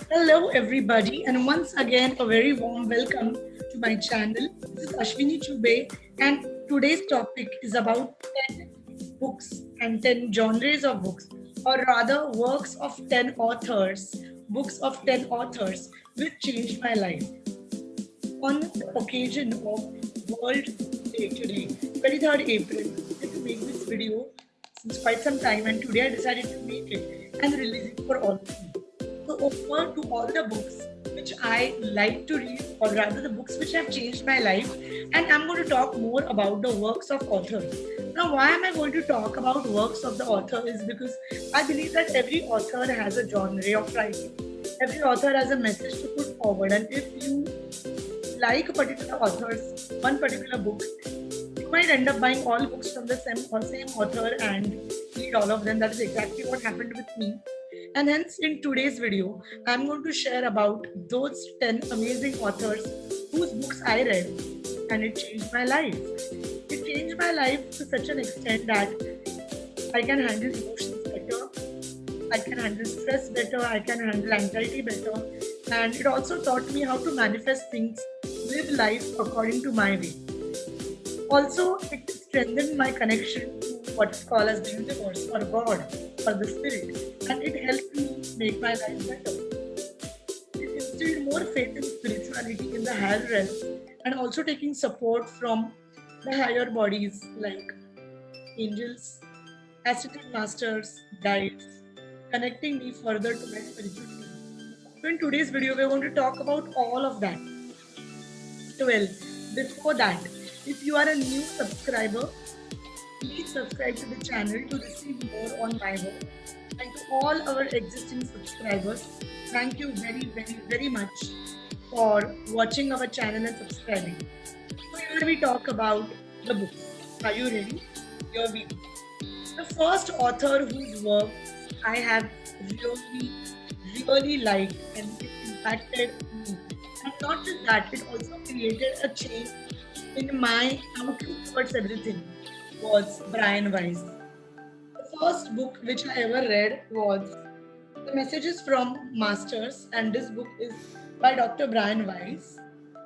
Hello, everybody, and once again, a very warm welcome to my channel. This is Ashwini Chube, and today's topic is about 10 books and 10 genres of books, or rather, works of 10 authors, books of 10 authors, which changed my life. On the occasion of World Day today, 23rd April, I wanted to make this video since quite some time, and today I decided to make it and release it for all of you. So, over to all the books which I like to read, or rather the books which have changed my life, and I'm going to talk more about the works of authors. Now, why am I going to talk about works of the author? Is because I believe that every author has a genre of writing. Every author has a message to put forward, and if you like a particular author's one particular book, you might end up buying all books from the same author and read all of them. That is exactly what happened with me. And hence, in today's video, I'm going to share about those 10 amazing authors whose books I read and it changed my life. It changed my life to such an extent that I can handle emotions better, I can handle stress better, I can handle anxiety better, and it also taught me how to manifest things, live life according to my way. Also, it strengthened my connection to what is called as the universe or God or the spirit, and it helped me make my life better. It instilled more faith in spirituality in the higher realms and also taking support from the higher bodies like angels, ascetic masters, guides, connecting me further to my spiritual needs. So in today's video, we're going to talk about all of that. Well, before that, if you are a new subscriber, please subscribe to the channel to receive more on my work. And to all our existing subscribers, thank you very much for watching our channel and subscribing. So here we talk about the book. Are you ready? Here we go. The first author whose work I have really, really liked and it impacted me. And not just that, it also created a change in my outlook towards everything was Brian Weiss. The first book which I ever read was The Messages from Masters, and this book is by Dr. Brian Weiss.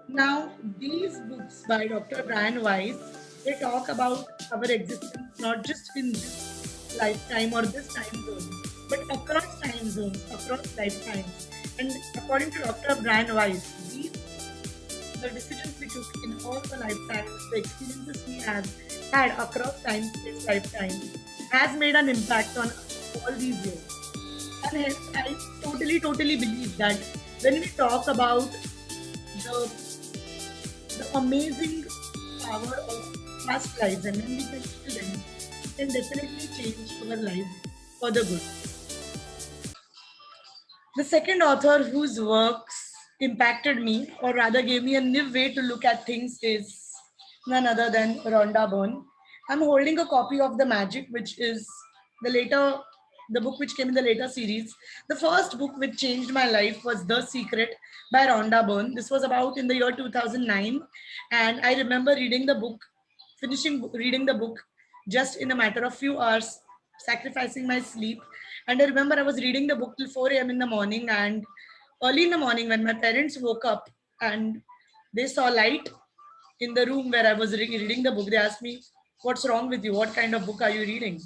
Now, these books by Dr. Brian Weiss, they talk about our existence not just in this lifetime or this time zone, but across time zones, across lifetimes. And according to Dr. Brian Weiss, these the decisions we took in all the lifetimes, the experiences we have had across time, space, lifetime, has made an impact on all these years. And hence, I totally believe that when we talk about the amazing power of past lives and when we can feel them, it can definitely change our lives for the good. The second author whose works impacted me, or rather gave me a new way to look at things, is none other than Rhonda Byrne. I'm holding a copy of The Magic, which is the later, the book which came in the later series. The first book which changed my life was The Secret by Rhonda Byrne. This was about in the year 2009, and I remember reading the book, finishing reading the book just in a matter of few hours, sacrificing my sleep. And I remember I was reading the book till 4 a.m. in the morning. And early in the morning, when my parents woke up and they saw light in the room where I was reading the book, they asked me, "What's wrong with you? What kind of book are you reading?"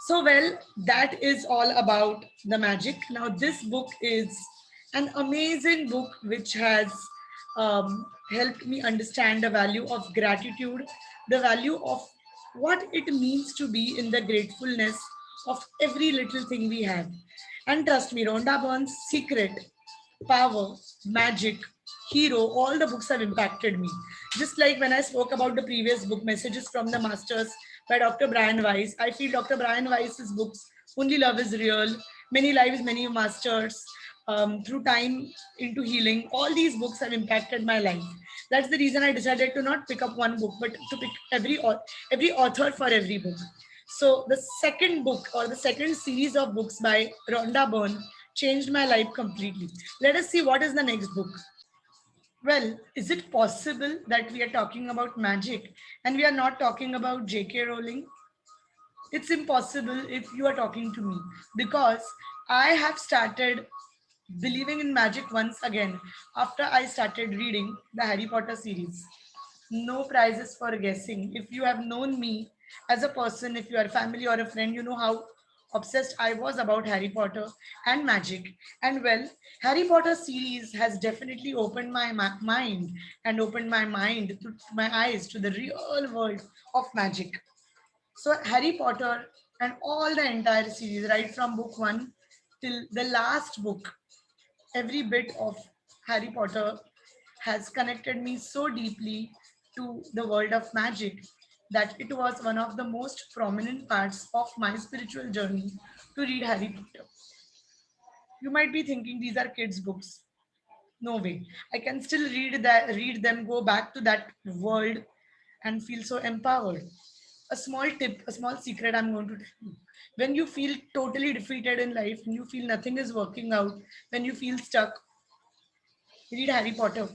So, well, that is all about the magic. Now, this book is an amazing book which has helped me understand the value of gratitude, the value of what it means to be in the gratefulness of every little thing we have. And trust me, Rhonda Byrne's Secret, Power, Magic, Hero, all the books have impacted me. Just like when I spoke about the previous book, Messages from the Masters by Dr. Brian Weiss, I feel Dr. Brian Weiss's books, Only Love is Real, Many Lives, Many Masters, Through Time into Healing, all these books have impacted my life. That's the reason I decided to not pick up one book, but to pick every author for every book. So the second book or the second series of books by Rhonda Byrne changed my life completely. Let us see what is the next book. Well, is it possible that we are talking about magic and we are not talking about J.K. Rowling? It's impossible if you are talking to me because I have started believing in magic once again after I started reading the Harry Potter series. No prizes for guessing. If you have known me as a person, if you are family or a friend, you know how obsessed I was about Harry Potter and magic. And well, Harry Potter series has definitely opened my mind and opened my mind to my eyes to the real world of magic. So Harry Potter and all the entire series, right from book one till the last book, every bit of Harry Potter has connected me so deeply to the world of magic that it was one of the most prominent parts of my spiritual journey to read Harry Potter. You might be thinking these are kids' books. No way. I can still read them, go back to that world and feel so empowered. A small tip, a small secret I'm going to tell you. When you feel totally defeated in life, when you feel nothing is working out, when you feel stuck, read Harry Potter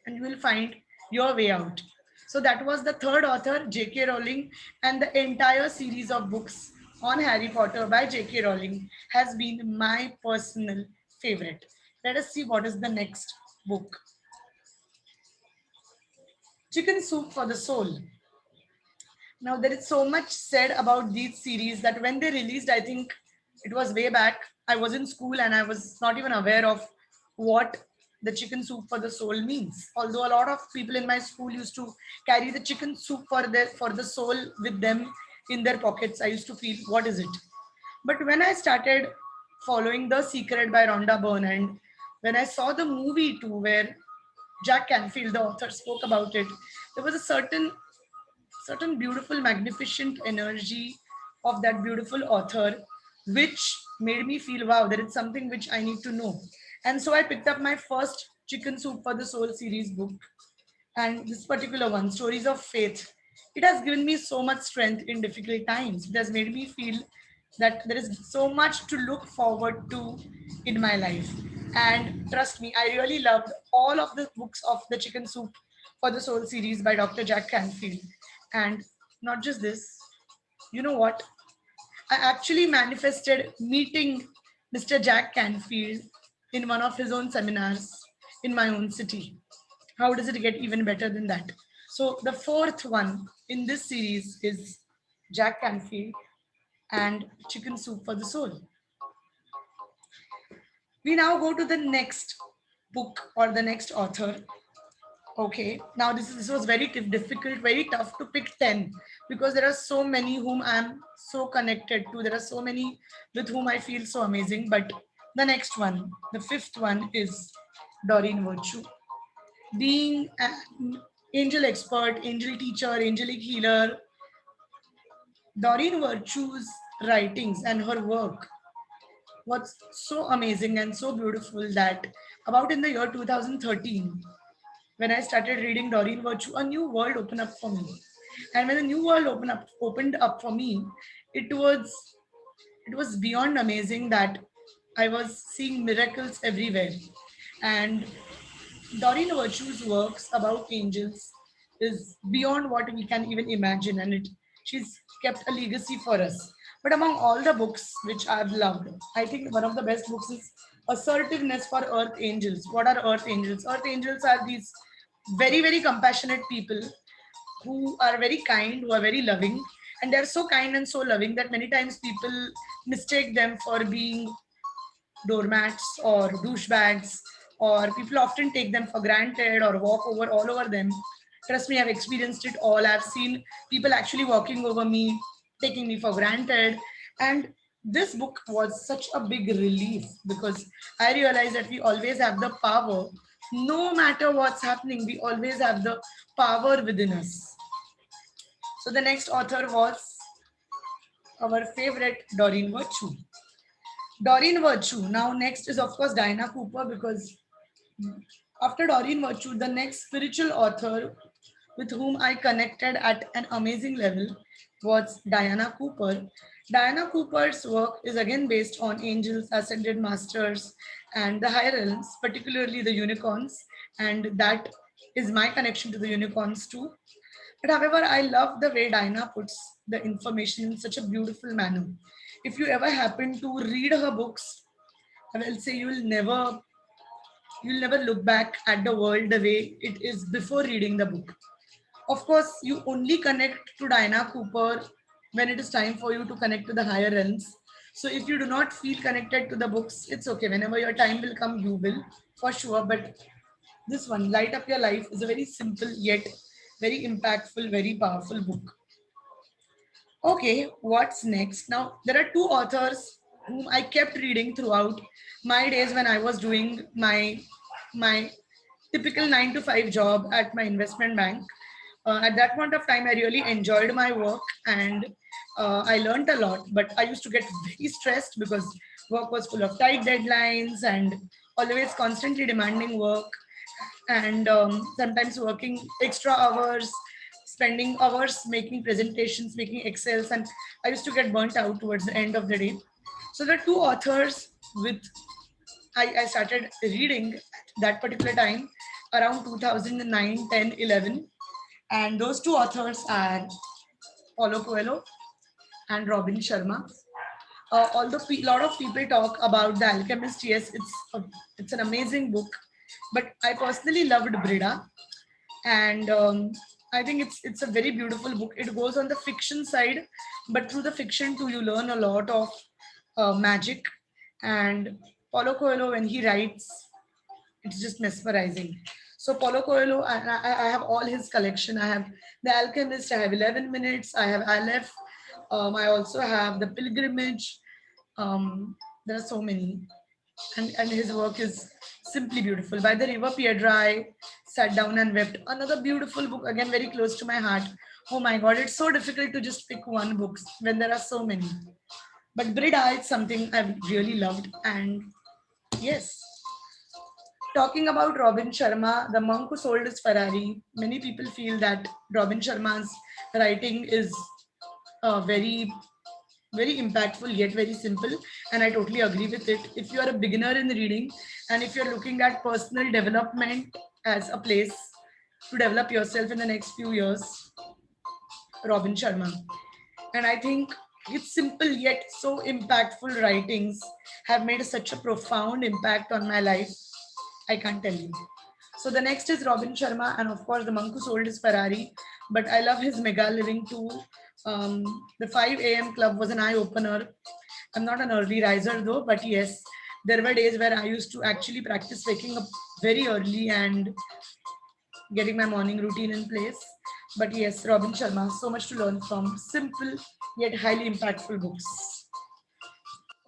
and you will find your way out. So that was the third author, J.K. Rowling, and the entire series of books on Harry Potter by J.K. Rowling has been my personal favorite. Let us see what is the next book. Chicken Soup for the Soul. Now, there is so much said about these series that when they released, I think it was way back, I was in school and I was not even aware of what the chicken soup for the soul means. Although a lot of people in my school used to carry the chicken soup for the soul with them in their pockets, I used to feel, what is it? But when I started following The Secret by Rhonda Byrne, and when I saw the movie too, where Jack Canfield, the author, spoke about it, there was a certain beautiful, magnificent energy of that beautiful author, which made me feel, wow, there is something which I need to know. And so I picked up my first Chicken Soup for the Soul series book, and this particular one, Stories of Faith. It has given me so much strength in difficult times. It has made me feel that there is so much to look forward to in my life. And trust me, I really loved all of the books of the Chicken Soup for the Soul series by Dr. Jack Canfield. And not just this, you know what? I actually manifested meeting Mr. Jack Canfield in one of his own seminars in my own city. How does it get even better than that? So the fourth one in this series is Jack Canfield and Chicken Soup for the Soul. We now go to the next book or the next author. Okay, now this was very difficult, very tough to pick 10 because there are so many whom I'm so connected to. There are so many with whom I feel so amazing. But the next one, the fifth one is Doreen Virtue. Being an angel expert, angel teacher, angelic healer, Doreen Virtue's writings and her work was so amazing and so beautiful that about in the year 2013, when I started reading Doreen Virtue, a new world opened up for me. And when a new world opened up for me, it was it was beyond amazing that I was seeing miracles everywhere. And Doreen Virtue's works about angels is beyond what we can even imagine, and she's kept a legacy for us. But among all the books which I've loved, I think one of the best books is Assertiveness for Earth Angels. What are Earth Angels? Earth Angels are these very compassionate people who are very kind, who are very loving, and they're so kind and so loving that many times people mistake them for being doormats or douchebags, or people often take them for granted or walk over all over them. Trust me, I've experienced it all. I've seen people actually walking over me, taking me for granted. And this book was such a big relief because I realized that we always have the power. No matter what's happening, we always have the power within us. So the next author was our favorite Doreen Virtue. Doreen Virtue. Now, next is, of course, Diana Cooper, because after Doreen Virtue, the next spiritual author with whom I connected at an amazing level was Diana Cooper. Diana Cooper's work is again based on angels, ascended masters, and the higher realms, particularly the unicorns, and that is my connection to the unicorns too. But however, I love the way Diana puts the information in such a beautiful manner. If you ever happen to read her books, I will say you'll never look back at the world the way it is before reading the book. Of course, you only connect to Diana Cooper when it is time for you to connect to the higher realms. So if you do not feel connected to the books, it's okay. Whenever your time will come, you will for sure. But this one, Light Up Your Life, is a very simple yet very impactful, very powerful book. Okay, what's next? Now, there are two authors whom I kept reading throughout my days when I was doing my typical 9 to 5 job at my investment bank. At that point of time, I really enjoyed my work and I learned a lot. But I used to get very stressed because work was full of tight deadlines and always constantly demanding work, and sometimes working extra hours, spending hours making presentations, making excels, and I used to get burnt out towards the end of the day. So the two authors with I started reading at that particular time around 2009, 10, 11, and those two authors are Paulo Coelho and Robin Sharma. Although a lot of people talk about The Alchemist, yes, it's an amazing book, but I personally loved Brida, and I think it's a very beautiful book. It goes on the fiction side, but through the fiction too, you learn a lot of magic. And Paulo Coelho, when he writes, it's just mesmerizing. So Paulo Coelho, I have all his collection. I have The Alchemist. I have 11 Minutes. I have Aleph. I also have The Pilgrimage. There are so many, and his work is simply beautiful. By the River Piedra, I sat down and wept. Another beautiful book, again very close to my heart. Oh my God, it's so difficult to just pick one book when there are so many. But Brida is something I've really loved, and yes. Talking about Robin Sharma, the monk who sold his Ferrari, many people feel that Robin Sharma's writing is very very impactful yet very simple, and I totally agree with it. If you are a beginner in reading and if you're looking at personal development as a place to develop yourself in the next few years, Robin Sharma. And I think its simple yet so impactful writings have made such a profound impact on my life, I can't tell you. So the next is Robin Sharma, and of course, The Monk Who Sold His Ferrari. But I love his Mega Living too. The 5 a.m. Club was an eye opener. I'm not an early riser though, but yes, there were days where I used to actually practice waking up very early and getting my morning routine in place. But yes, Robin Sharma, so much to learn from. Simple yet highly impactful books.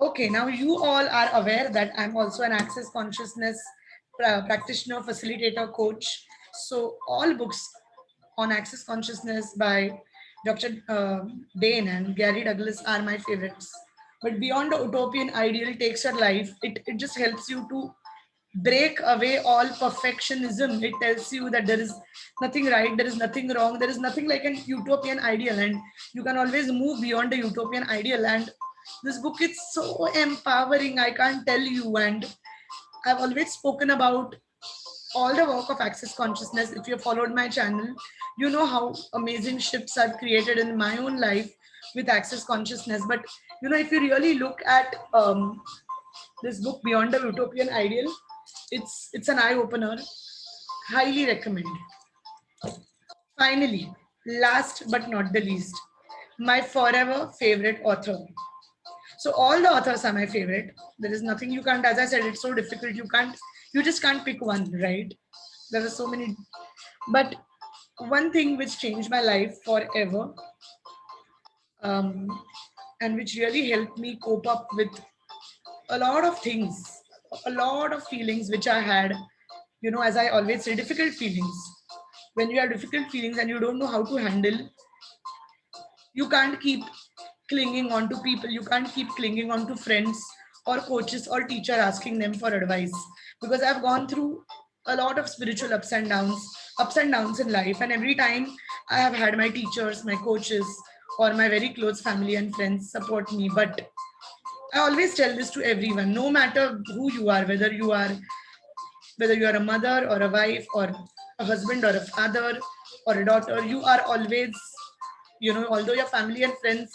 Okay, now you all are aware that I'm also an access consciousness practitioner, facilitator, coach. So all books on access consciousness by Dr. Dane and Gary Douglas are my favorites. But Beyond the Utopian Ideal takes your life. It just helps you to break away all perfectionism. It tells you that there is nothing right, there is nothing wrong, there is nothing like an utopian ideal, and you can always move beyond the utopian ideal. And this book is so empowering, I can't tell you. And I've always spoken about all the work of access consciousness. If you followed my channel, you know how amazing shifts I've created in my own life with access consciousness. But if you really look at this book Beyond the Utopian Ideal, it's an eye opener. Highly recommend. Finally, last but not the least, my forever favorite author. So all the authors are my favorite. There is nothing you can't, as I said, it's so difficult. You just can't pick one, right? There are so many. But one thing which changed my life forever, um, and which really helped me cope up with a lot of things, a lot of feelings which I had, as I always say, difficult feelings. When you have difficult feelings and you don't know how to handle, you can't keep clinging on to people, you can't keep clinging on to friends or coaches or teacher asking them for advice, because I've gone through a lot of spiritual ups and downs in life, and every time I have had my teachers, my coaches, or my very close family and friends support me. But I always tell this to everyone, no matter who you are, whether you are a mother or a wife or a husband or a father or a daughter, you are always, although your family and friends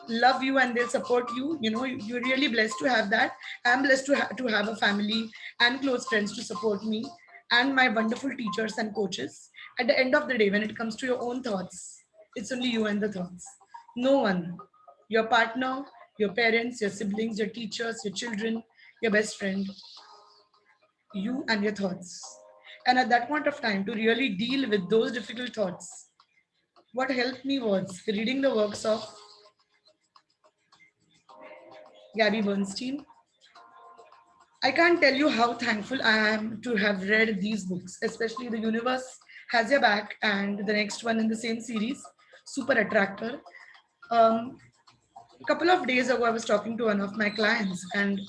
love you and they'll support you. You know, you're really blessed to have that. I'm blessed to have a family and close friends to support me, and my wonderful teachers and coaches. At the end of the day, when it comes to your own thoughts, it's only you and the thoughts. No one. Your partner, your parents, your siblings, your teachers, your children, your best friend, you and your thoughts. And at that point of time, to really deal with those difficult thoughts, what helped me was reading the works of Gabby Bernstein. I can't tell you how thankful I am to have read these books, especially The Universe Has Your Back and the next one in the same series, Super Attractor. Um, a couple of days ago, I was talking to one of my clients, and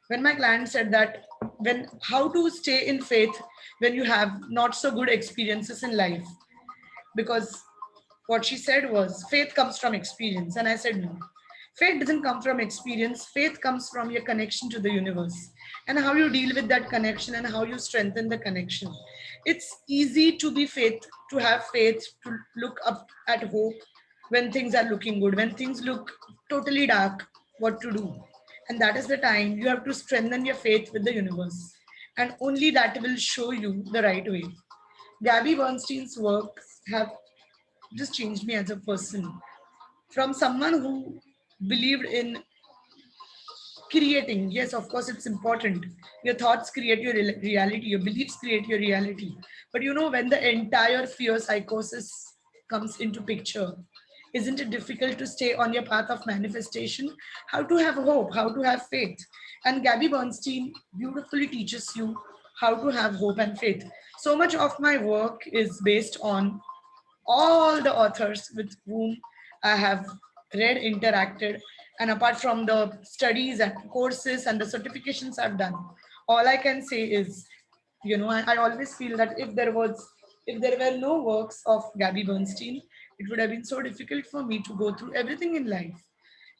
when my client said that when how to stay in faith when you have not so good experiences in life, because what she said was faith comes from experience, and I said no, faith doesn't come from experience. Faith comes from your connection to the universe and how you deal with that connection and how you strengthen the connection. It's easy to be faith, to have faith, to look up at hope when things are looking good. When things look totally dark, what to do? And that is the time you have to strengthen your faith with the universe, and only that will show you the right way. Gabby Bernstein's works have just changed me as a person. From someone who believed in creating, yes, of course, it's important. Your thoughts create your reality, your beliefs create your reality. But you know, when the entire fear psychosis comes into picture, isn't it difficult to stay on your path of manifestation? How to have hope, how to have faith. And Gabby Bernstein beautifully teaches you how to have hope and faith. So much of my work is based on all the authors with whom I have read, interacted, and apart from the studies and courses and the certifications I've done, all I can say is, you know, I always feel that if there were no works of Gabby Bernstein, it would have been so difficult for me to go through everything in life.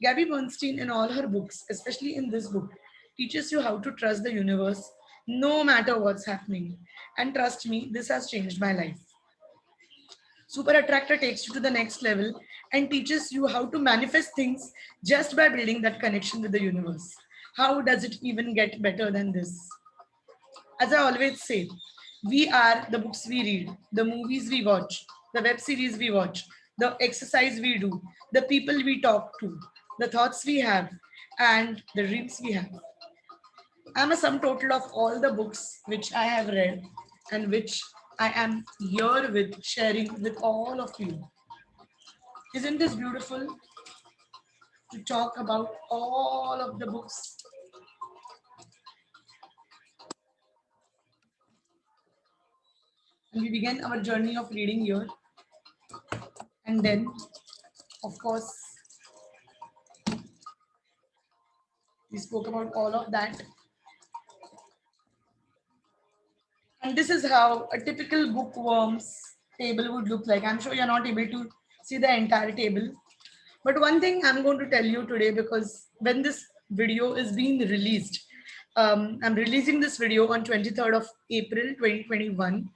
Gabby Bernstein, in all her books, especially in this book, teaches you how to trust the universe no matter what's happening. And trust me, this has changed my life. Super Attractor takes you to the next level and teaches you how to manifest things just by building that connection with the universe. How does it even get better than this? As I always say, we are the books we read, the movies we watch, the web series we watch, the exercise we do, the people we talk to, the thoughts we have, and the dreams we have. I'm a sum total of all the books which I have read and which I am here with sharing with all of you. Isn't this beautiful to talk about all of the books? And we began our journey of reading here. And then, of course, we spoke about all of that. And this is how a typical bookworm's table would look like. I'm sure you're not able to see the entire table. But one thing I'm going to tell you today, because when this video is being released, I'm releasing this video on 23rd of April 2021,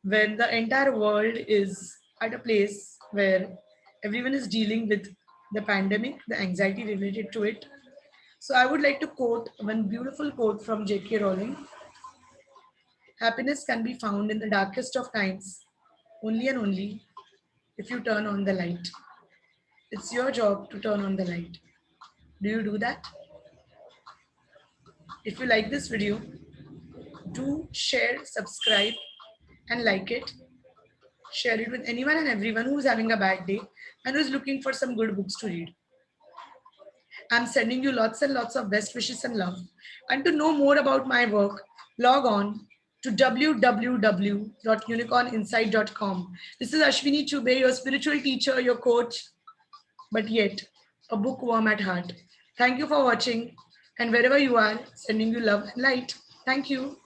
when the entire world is at a place where everyone is dealing with the pandemic, the anxiety related to it. So I would like to quote one beautiful quote from J.K. Rowling. Happiness can be found in the darkest of times, only and only if you turn on the light. It's your job to turn on the light. Do you do that? If you like this video, do share, subscribe, and like it. Share it with anyone and everyone who's having a bad day and who's looking for some good books to read. I'm sending you lots and lots of best wishes and love. And to know more about my work, log on to www.unicorninsight.com. This is Ashwini Chube, your spiritual teacher, your coach, but yet a bookworm at heart. Thank you for watching. And wherever you are, sending you love and light. Thank you.